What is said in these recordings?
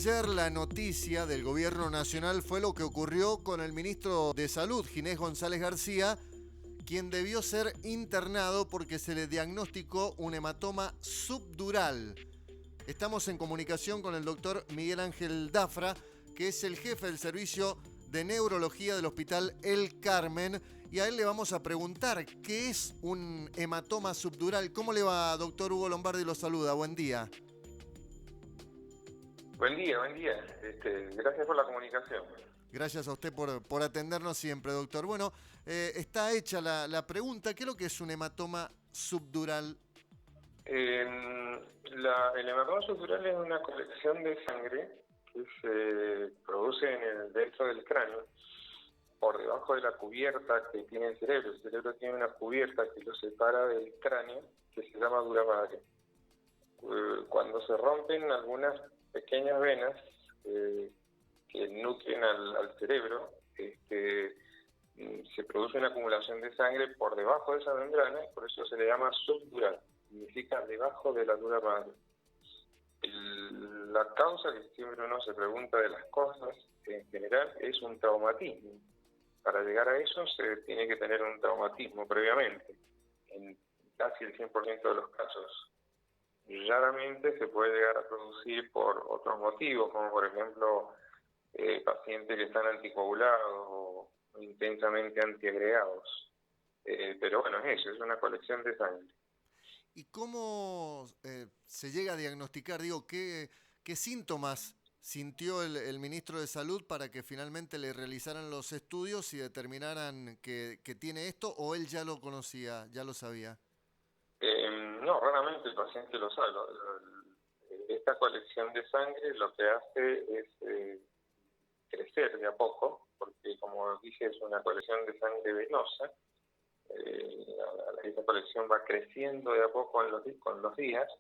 ayer la noticia del gobierno nacional fue lo que ocurrió con el ministro de Salud, Ginés González García, quien debió ser internado porque se le diagnosticó un hematoma subdural. Estamos en comunicación con el doctor Miguel Ángel Dafra, que es el jefe del servicio de neurología del Hospital El Carmen, y a él le vamos a preguntar qué es un hematoma subdural. ¿Cómo le va, doctor Hugo Lombardi? Lo saluda, buen día. Buen día, buen día. Gracias por la comunicación. Gracias a usted por atendernos siempre, doctor. Bueno, está hecha la pregunta. ¿Qué es lo que es un hematoma subdural? El hematoma subdural es una colección de sangre que se produce dentro del cráneo, por debajo de la cubierta que tiene el cerebro. El cerebro tiene una cubierta que lo separa del cráneo, que se llama dura madre. Cuando se rompen algunas pequeñas venas que nutren al cerebro, se produce una acumulación de sangre por debajo de esa membrana, por eso se le llama subdural, significa debajo de la dura madre. La causa que siempre uno se pregunta de las cosas, en general, es un traumatismo. Para llegar a eso se tiene que tener un traumatismo previamente, en casi el 100% de los casos. Raramente se puede llegar a producir por otros motivos, como por ejemplo pacientes que están anticoagulados o intensamente antiagregados. Pero bueno, es eso, es una colección de sangre. ¿Y cómo se llega a diagnosticar? Digo, ¿qué síntomas sintió el ministro de Salud para que finalmente le realizaran los estudios y determinaran que tiene esto, o él ya lo conocía, ya lo sabía? No, raramente el paciente lo sabe. Esta colección de sangre lo que hace es crecer de a poco, porque como dije es una colección de sangre venosa. Esta colección va creciendo de a poco con los días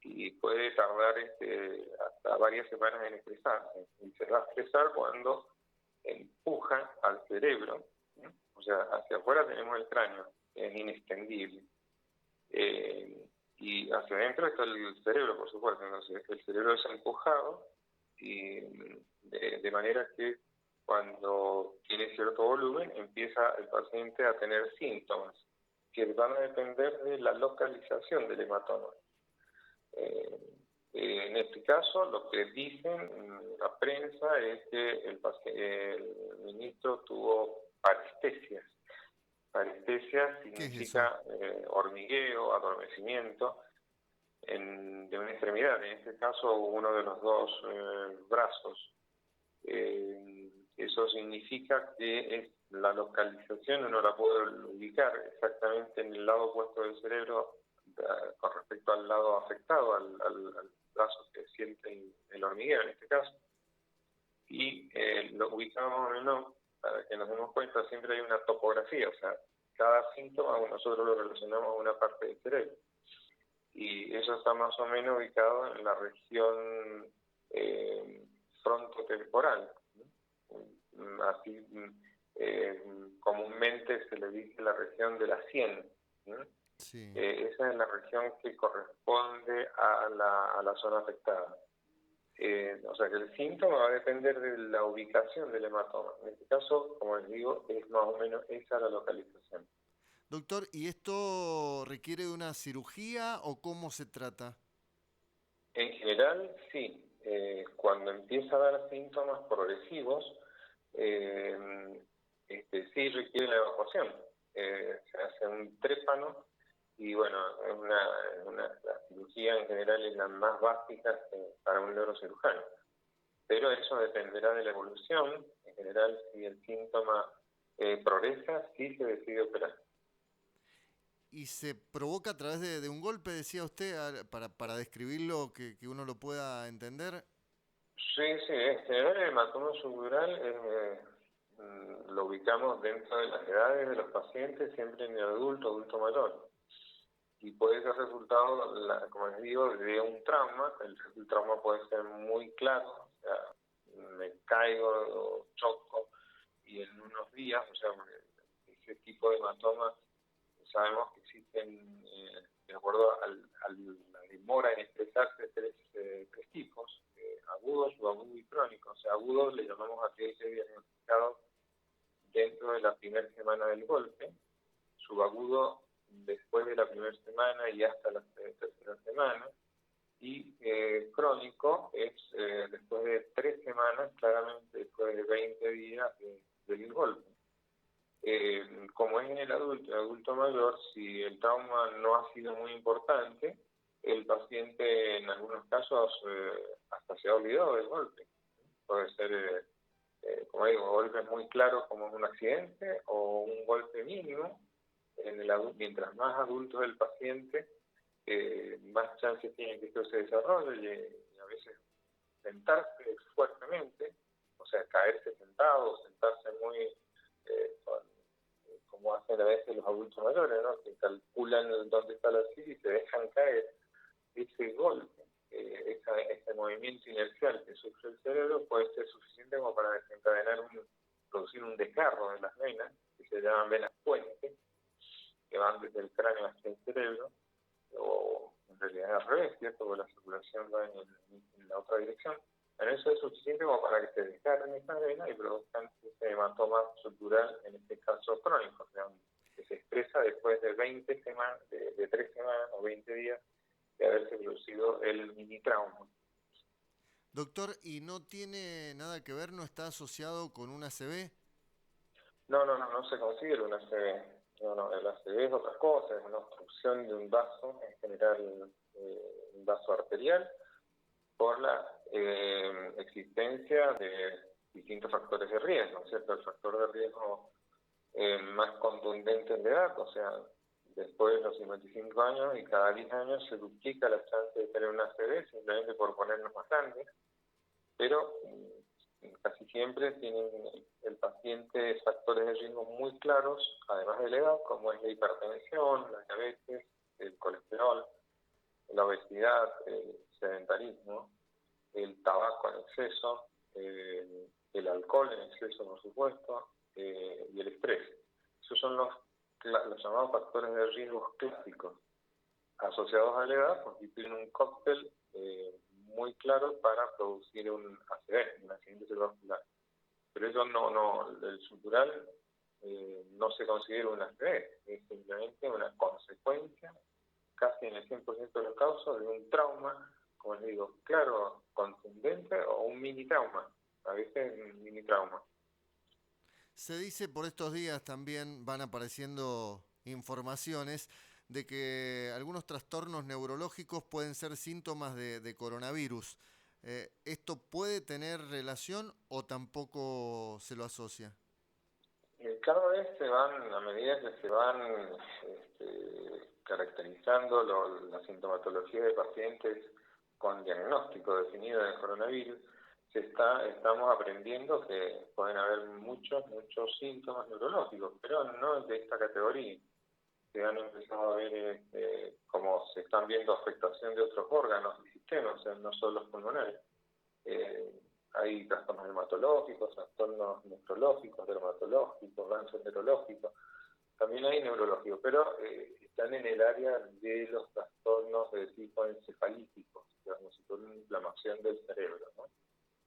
y puede tardar hasta varias semanas en expresarse. Y se va a expresar cuando empuja al cerebro, ¿no? O sea, hacia afuera tenemos el cráneo, es inextendible. Y hacia adentro está el cerebro, por supuesto. Entonces, el cerebro es empujado y de manera que cuando tiene cierto volumen empieza el paciente a tener síntomas que van a depender de la localización del hematoma. En este caso, lo que dicen la prensa es que el ministro tuvo parestesias. Parestesia significa hormigueo, adormecimiento de una extremidad, en este caso uno de los dos brazos. Eso significa que la localización uno la puede ubicar exactamente en el lado opuesto del cerebro con respecto al lado afectado, al brazo que siente el hormigueo en este caso. Y lo ubicamos o no, para que nos demos cuenta, siempre hay una topografía, o sea, cada síntoma nosotros lo relacionamos a una parte del cerebro. Y eso está más o menos ubicado en la región frontotemporal, ¿no? Así comúnmente se le dice la región de la sien, ¿no? Sí. Esa es la región que corresponde a la zona afectada. O sea que el síntoma va a depender de la ubicación del hematoma. En este caso, como les digo, es más o menos esa la localización. Doctor, ¿y esto requiere de una cirugía o cómo se trata? En general, sí. Cuando empieza a dar síntomas progresivos, sí requiere la evacuación. Se hace un trépano y bueno, la cirugía en general es la más básica para un neurocirujano. Pero eso dependerá de la evolución. En general, si el síntoma progresa, sí se decide operar. ¿Y se provoca a través de un golpe, decía usted, para describirlo, que uno lo pueda entender? Sí, en general el hematoma subdural lo ubicamos dentro de las edades de los pacientes, siempre en el adulto mayor. Y puede ser resultado, como les digo, de un trauma. El trauma puede ser muy claro, o sea, me caigo o choco y en unos días, o sea, ese tipo de hematomas sabemos que existen, de acuerdo a la demora en expresarse, tres tipos. agudo, subagudo y crónico. O sea, agudo le llamamos a aquel que es diagnosticado dentro de la primera semana del golpe, subagudo después de la primera semana y hasta la tercera semana, y crónico es después de 3 semanas, claramente después de 20 días del golpe. Como es en el adulto mayor, si el trauma no ha sido muy importante, el paciente en algunos casos hasta se ha olvidado del golpe. Puede ser, como digo, golpes muy claros como un accidente o un golpe mínimo. Mientras más adulto es el paciente, más chances tiene que esto se desarrolle y a veces sentarse fuertemente, o sea, caerse sentado, sentarse muy, como hacen a veces los adultos mayores, ¿no? Que calculan dónde está la silla y se dejan caer. Ese golpe, ese movimiento inercial que sufre el cerebro puede ser suficiente como para desencadenar producir un desgarro de las venas, que se llaman venas puente, que van desde el cráneo hasta el cerebro, o en realidad al revés, ¿cierto? Porque la circulación va en la otra dirección. Pero eso es suficiente como para que se desgarren esas venas y produzcan ese hematoma subdural, en este caso crónico, o sea, que se expresa después de 20 semanas, de 3 semanas o 20 días de haberse producido el mini trauma. Doctor, ¿y no tiene nada que ver, no está asociado con un ACV? No se considera un ACV. No, el ACV es otra cosa, es una obstrucción de un vaso, en general un vaso arterial, por la existencia de distintos factores de riesgo, ¿cierto? El factor de riesgo más contundente en la edad, o sea, después de los 55 años y cada 10 años se duplica la chance de tener un ACV simplemente por ponernos más grandes, pero casi siempre tienen el paciente factores de riesgo muy claros, además de la edad, como es la hipertensión, la diabetes, el colesterol, la obesidad, el sedentarismo, el tabaco en exceso, el alcohol en exceso, por supuesto, y el estrés. Esos son los llamados factores de riesgo clásicos asociados a la edad, constituyen un cóctel muy claro para producir un ACV, un accidente cerebrovascular. Pero eso el sutural no se considera un ACV, es simplemente una consecuencia, casi en el 100% de los casos, de un trauma, como les digo, claro, contundente o un mini trauma, a veces un mini trauma. Se dice por estos días también van apareciendo informaciones de que algunos trastornos neurológicos pueden ser síntomas de coronavirus. ¿Esto puede tener relación o tampoco se lo asocia? Cada vez a medida que se van caracterizando la sintomatología de pacientes con diagnóstico definido de coronavirus, estamos aprendiendo que pueden haber muchos síntomas neurológicos, pero no de esta categoría. Se han empezado a ver como se están viendo afectación de otros órganos y sistemas, o sea, no solo los pulmonares. Hay trastornos hematológicos, trastornos nefrológicos, dermatológicos, gastroenterológicos, también hay neurológicos, pero están en el área de los trastornos de tipo encefalítico, digamos, por una inflamación del cerebro, ¿no?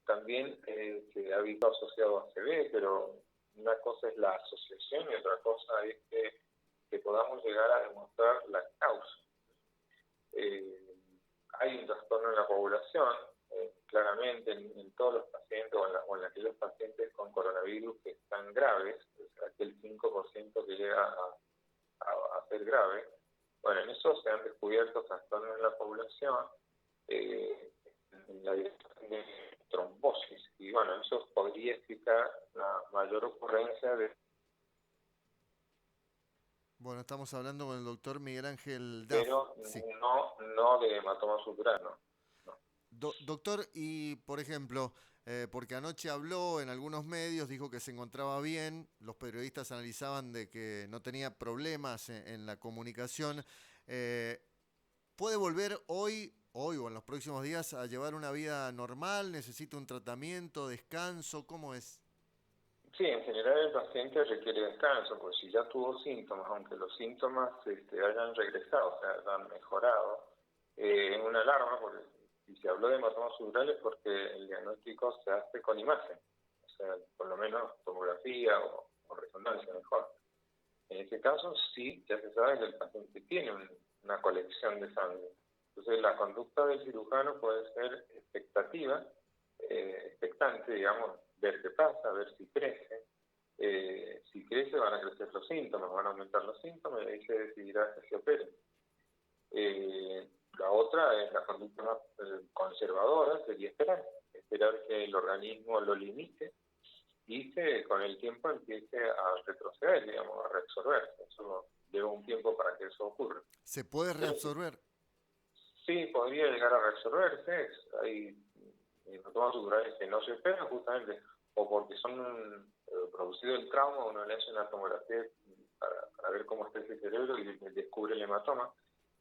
También se ha visto asociado a ACV, pero una cosa es la asociación y otra cosa es que podamos llegar a demostrar la causa. Hay un trastorno en la población, claramente en todos los pacientes o en aquellos pacientes con coronavirus que están graves, o sea, aquel 5% que llega a ser grave. Bueno, en eso se han descubierto trastornos en la población, en la dirección de trombosis, y bueno, eso podría explicar la mayor ocurrencia de... Bueno, estamos hablando con el doctor Miguel Ángel Duff. Pero sí. no de hematoma sutural, no. Doctor, y por ejemplo, porque anoche habló en algunos medios, dijo que se encontraba bien, los periodistas analizaban de que no tenía problemas en la comunicación. ¿Puede volver hoy o en los próximos días a llevar una vida normal? ¿Necesita un tratamiento, descanso? ¿Cómo es? Sí, en general el paciente requiere descanso, pues si ya tuvo síntomas, aunque los síntomas hayan regresado, o sea, hayan mejorado, es una alarma, porque si se habló de hematomas subdurales porque el diagnóstico se hace con imagen, o sea, por lo menos tomografía o resonancia mejor. En ese caso sí, ya se sabe que el paciente tiene una colección de sangre. Entonces la conducta del cirujano puede ser expectativa, expectante, digamos, ver qué pasa, ver si crece. Si crece van a crecer los síntomas, van a aumentar los síntomas y ahí se decidirá que se opere. La otra es la conducta más conservadora, sería esperar que el organismo lo limite y que con el tiempo empiece a retroceder, digamos, a reabsorberse. Eso lleva un tiempo para que eso ocurra. ¿Se puede reabsorber? Sí, podría llegar a reabsorberse. Hay hematomas subdurales que no se esperan justamente o porque son producido el trauma, uno le hace una tomografía para ver cómo está ese cerebro y descubre el hematoma.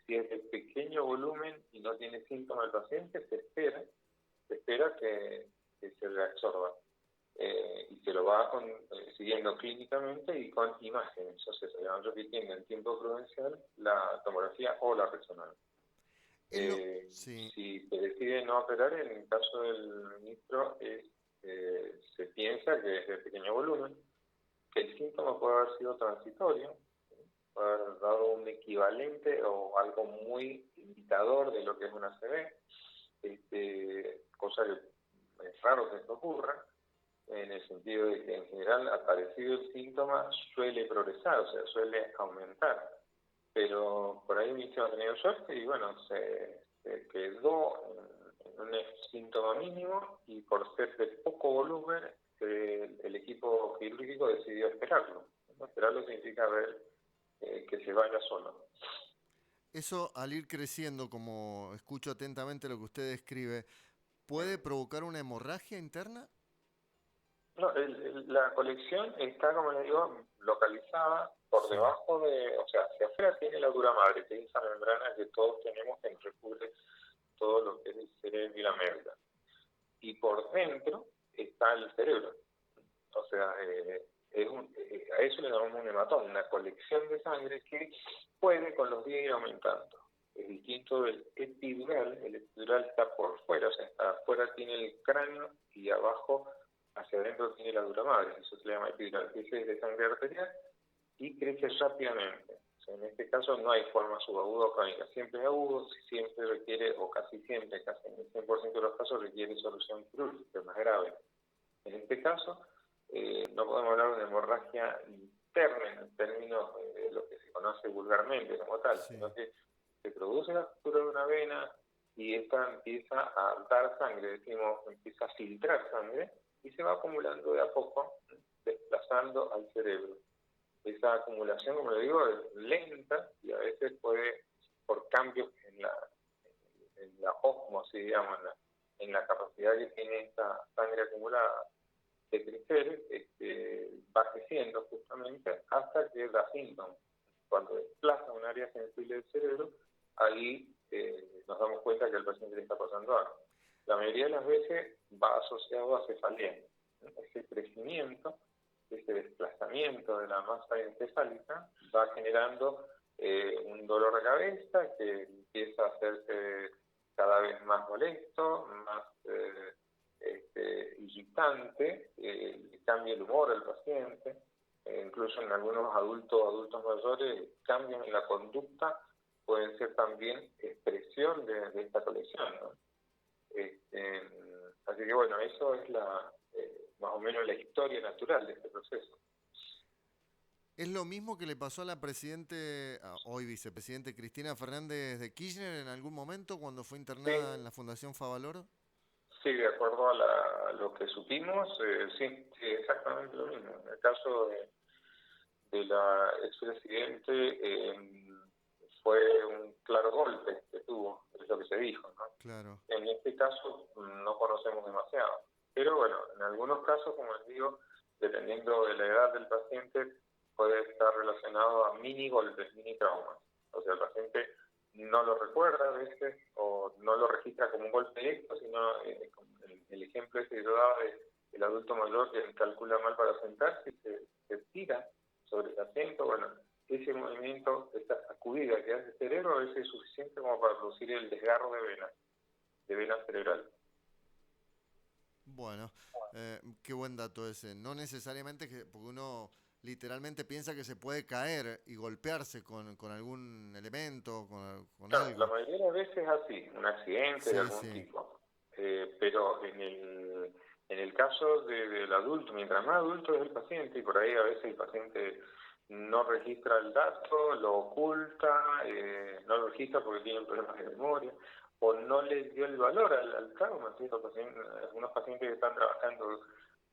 Si es de pequeño volumen y no tiene síntomas el paciente, se espera que se reabsorba. Y se lo va siguiendo clínicamente y con imágenes. O sea, se van repitiendo en tiempo prudencial la tomografía o la resonancia. Sí. Si se decide no operar, en el caso del ministro, se piensa que es de pequeño volumen, que el síntoma puede haber sido transitorio, puede haber dado un equivalente o algo muy indicador de lo que es una ACV, cosa que es raro que esto ocurra, en el sentido de que en general aparecido el síntoma suele progresar, o sea, suele aumentar. Pero por ahí mi ha tenido suerte y bueno, se quedó en un síntoma mínimo y por ser de poco volumen, el equipo quirúrgico decidió esperarlo. Esperarlo significa ver que se vaya solo. Eso, al ir creciendo, como escucho atentamente lo que usted describe, ¿puede provocar una hemorragia interna? No, la colección está, como le digo, localizada por debajo de, o sea, hacia afuera tiene la dura madre, que es esa membrana que todos tenemos que recubre todo lo que es el cerebro y la médula. Y por dentro está el cerebro. O sea, a eso le llamamos un hematoma, una colección de sangre que puede con los días ir aumentando. Es distinto del epidural. El epidural está por fuera, o sea, afuera tiene el cráneo y abajo hacia adentro tiene la dura madre. Eso se le llama epidural, que es de sangre arterial y crece rápidamente. O sea, en este caso no hay forma subaguda o crónica, siempre es agudo, siempre requiere, o casi siempre, casi en el 100% de los casos, requiere solución quirúrgica, más grave. En este caso, no podemos hablar de una hemorragia interna en términos de lo que se conoce vulgarmente como tal, sino que se produce la ruptura de una vena y esta empieza a dar sangre, decimos, empieza a filtrar sangre y se va acumulando de a poco, desplazando al cerebro. Esa acumulación, como le digo, es lenta y a veces puede, por cambios en la ósmosis, digamos, en la capacidad que tiene esta sangre acumulada de crecer, va creciendo justamente hasta que da síntomas. Cuando desplaza un área sensible del cerebro, ahí nos damos cuenta que el paciente le está pasando algo. La mayoría de las veces va asociado a cefalea. Ese crecimiento, ese desplazamiento de la masa encefálica va generando un dolor de cabeza que empieza a hacerse cada vez más molesto, más irritante, cambia el humor al paciente, incluso en algunos adultos mayores, cambios en la conducta pueden ser también expresión de esta colección, ¿no? Así que bueno, eso es más o menos la historia natural de este proceso. ¿Es lo mismo que le pasó a la hoy vicepresidente Cristina Fernández de Kirchner en algún momento cuando fue internada en la Fundación Favaloro? Sí, de acuerdo a lo que supimos, sí, exactamente lo mismo. En el caso de la expresidente, fue un claro golpe que tuvo, es lo que se dijo, ¿no? Claro. En este caso no conocemos demasiado. Pero bueno, en algunos casos, como les digo, dependiendo de la edad del paciente, puede estar relacionado a mini golpes, mini traumas. O sea, el paciente no lo recuerda a veces o no lo registra como un golpe directo, sino como el ejemplo ese que yo daba del adulto mayor que calcula mal para sentarse y se tira sobre el asiento. Bueno, ese movimiento, esta sacudida que hace el cerebro, a veces es suficiente como para producir el desgarro de venas. vena cerebral. Bueno, qué buen dato ese. No necesariamente porque uno literalmente piensa que se puede caer y golpearse con algún elemento, con Claro, la algo. mayoría de las veces es así, un accidente de Sí, algún sí, tipo. Pero en el caso del adulto, mientras más adulto es el paciente, y por ahí a veces el paciente no registra el dato, lo oculta, no lo registra porque tiene problemas de memoria, o no le dio el valor al trauma. ¿Sí? Algunos pacientes que están trabajando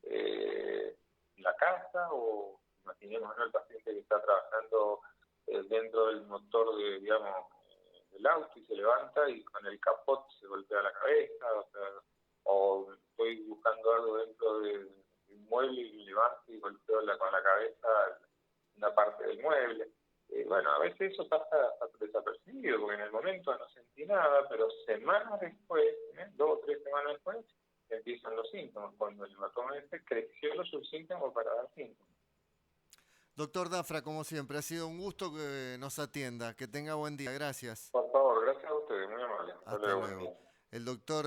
en la casa, o imaginemos, ¿no?, el paciente que está trabajando dentro del motor digamos, del auto, y se levanta y con el capot se golpea la cabeza, o estoy buscando algo dentro de un mueble y me levanto y golpeo con la cabeza una parte del mueble. Bueno, a veces eso pasa desapercibido, porque en el momento no sentí nada, pero semanas después, 2 o 3 semanas después, empiezan los síntomas, cuando el hematoma creció lo suficiente como para dar síntomas. Doctor Dafra, como siempre, ha sido un gusto que nos atienda. Que tenga buen día. Gracias. Por favor, gracias a ustedes, muy amable. Hasta Hasta luego, buen luego. día. El doctor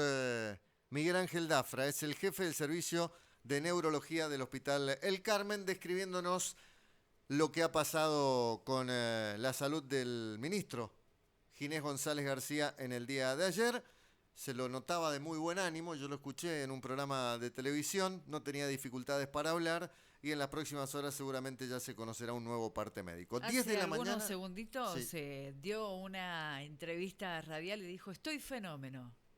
Miguel Ángel Dafra es el jefe del servicio de neurología del Hospital El Carmen, describiéndonos lo que ha pasado con la salud del ministro Ginés González García en el día de ayer. Se lo notaba de muy buen ánimo, yo lo escuché en un programa de televisión, no tenía dificultades para hablar y en las próximas horas seguramente ya se conocerá un nuevo parte médico. 10 Hace de la algunos mañana. segunditos Sí. se dio una entrevista radial y dijo, estoy fenómeno.